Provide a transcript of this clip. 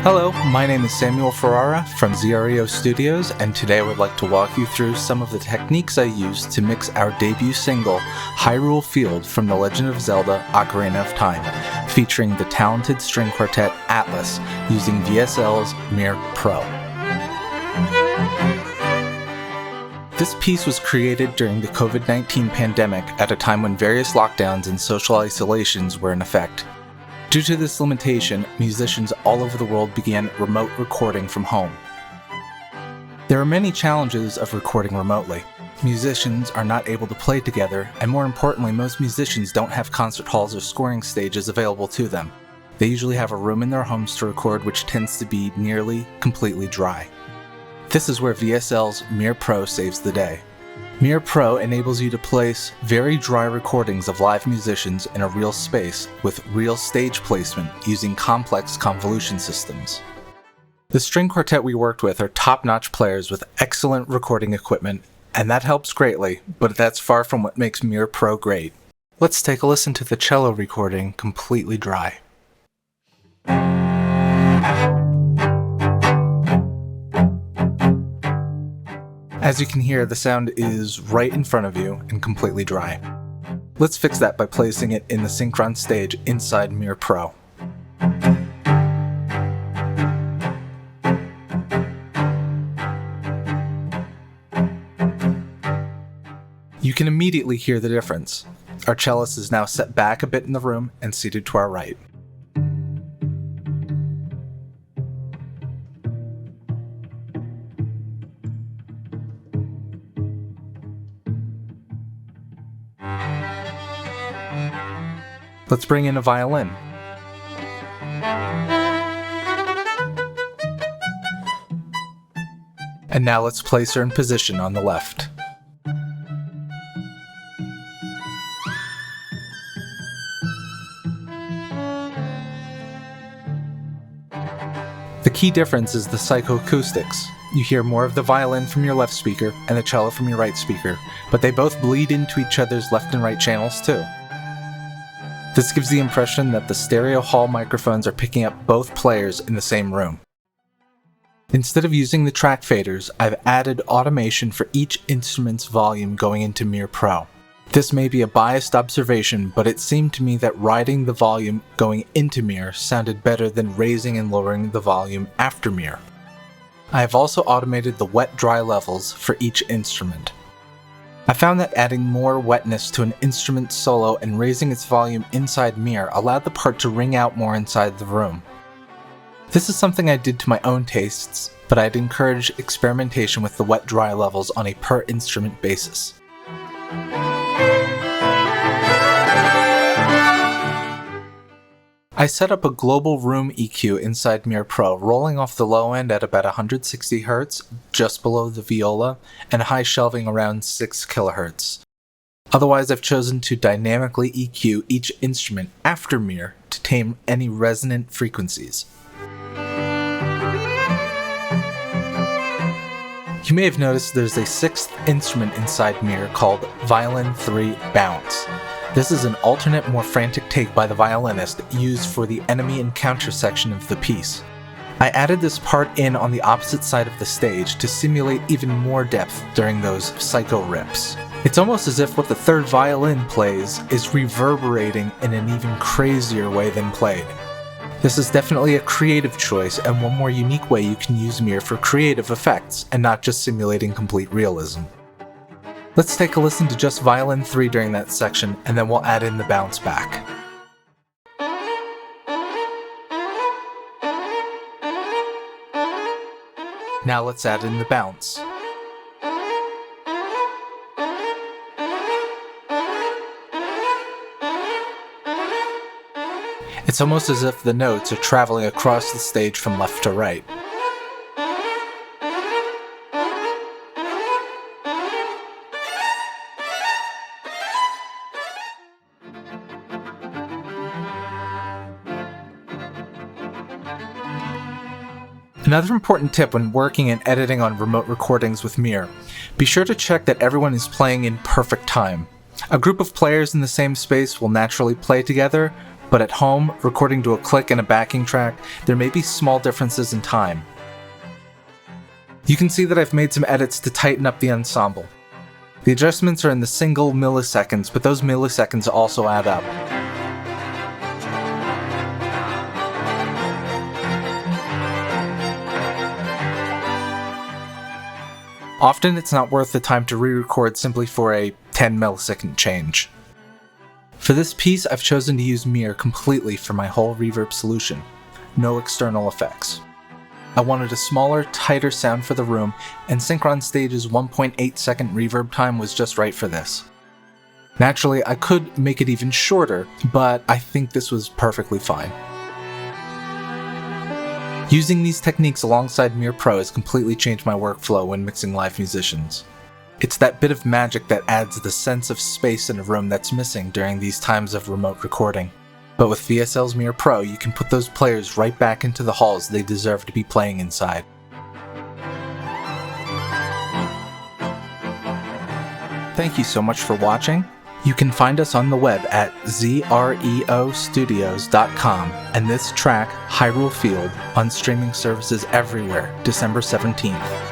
Hello, my name is Samuel Ferrara from ZREO Studios, and today I would like to walk you through some of the techniques I used to mix our debut single, Hyrule Field from The Legend of Zelda: Ocarina of Time, featuring the talented string quartet Atlas using VSL's Mir Pro. This piece was created during the COVID-19 pandemic at a time when various lockdowns and social isolations were in effect. Due to this limitation, musicians all over the world began remote recording from home. There are many challenges of recording remotely. Musicians are not able to play together, and more importantly, most musicians don't have concert halls or scoring stages available to them. They usually have a room in their homes to record, which tends to be nearly completely dry. This is where VSL's Mir Pro saves the day. Mir Pro enables you to place very dry recordings of live musicians in a real space with real stage placement using complex convolution systems. The string quartet we worked with are top-notch players with excellent recording equipment, and that helps greatly, but that's far from what makes Mir Pro great. Let's take a listen to the cello recording completely dry. As you can hear, the sound is right in front of you and completely dry. Let's fix that by placing it in the Synchron stage inside Mir Pro. You can immediately hear the difference. Our cellist is now set back a bit in the room and seated to our right. Let's bring in a violin. And now let's place her in position on the left. The key difference is the psychoacoustics. You hear more of the violin from your left speaker and the cello from your right speaker, but they both bleed into each other's left and right channels too. This gives the impression that the stereo hall microphones are picking up both players in the same room. Instead of using the track faders, I've added automation for each instrument's volume going into Mir Pro. This may be a biased observation, but it seemed to me that riding the volume going into Mir sounded better than raising and lowering the volume after Mir. I have also automated the wet-dry levels for each instrument. I found that adding more wetness to an instrument solo and raising its volume inside Mir allowed the part to ring out more inside the room. This is something I did to my own tastes, but I'd encourage experimentation with the wet-dry levels on a per-instrument basis. I set up a global room EQ inside Mir Pro, rolling off the low end at about 160 Hz, just below the viola, and high shelving around 6 kHz. Otherwise, I've chosen to dynamically EQ each instrument after Mir to tame any resonant frequencies. You may have noticed there's a sixth instrument inside Mir called Violin 3 Bounce. This is an alternate, more frantic take by the violinist used for the enemy encounter section of the piece. I added this part in on the opposite side of the stage to simulate even more depth during those psycho rips. It's almost as if what the third violin plays is reverberating in an even crazier way than played. This is definitely a creative choice and one more unique way you can use Mir for creative effects and not just simulating complete realism. Let's take a listen to just Violin 3 during that section, and then we'll add in the bounce back. Now let's add in the bounce. It's almost as if the notes are traveling across the stage from left to right. Another important tip when working and editing on remote recordings with Mir: be sure to check that everyone is playing in perfect time. A group of players in the same space will naturally play together, But at home, recording to a click and a backing track, there may be small differences in time. You can see that I've made some edits to tighten up the ensemble. The adjustments are in the single milliseconds, but those milliseconds also add up. Often it's not worth the time to re-record simply for a 10 millisecond change. For this piece, I've chosen to use Mir completely for my whole reverb solution. No external effects. I wanted a smaller, tighter sound for the room, and Synchron Stage's 1.8 second reverb time was just right for this. Naturally, I could make it even shorter, but I think this was perfectly fine. Using these techniques alongside Mir Pro has completely changed my workflow when mixing live musicians. It's that bit of magic that adds the sense of space in a room that's missing during these times of remote recording. But with VSL's Mir Pro, you can put those players right back into the halls they deserve to be playing inside. Thank you so much for watching. You can find us on the web at zreostudios.com and this track, Hyrule Field, on streaming services everywhere, December 17th.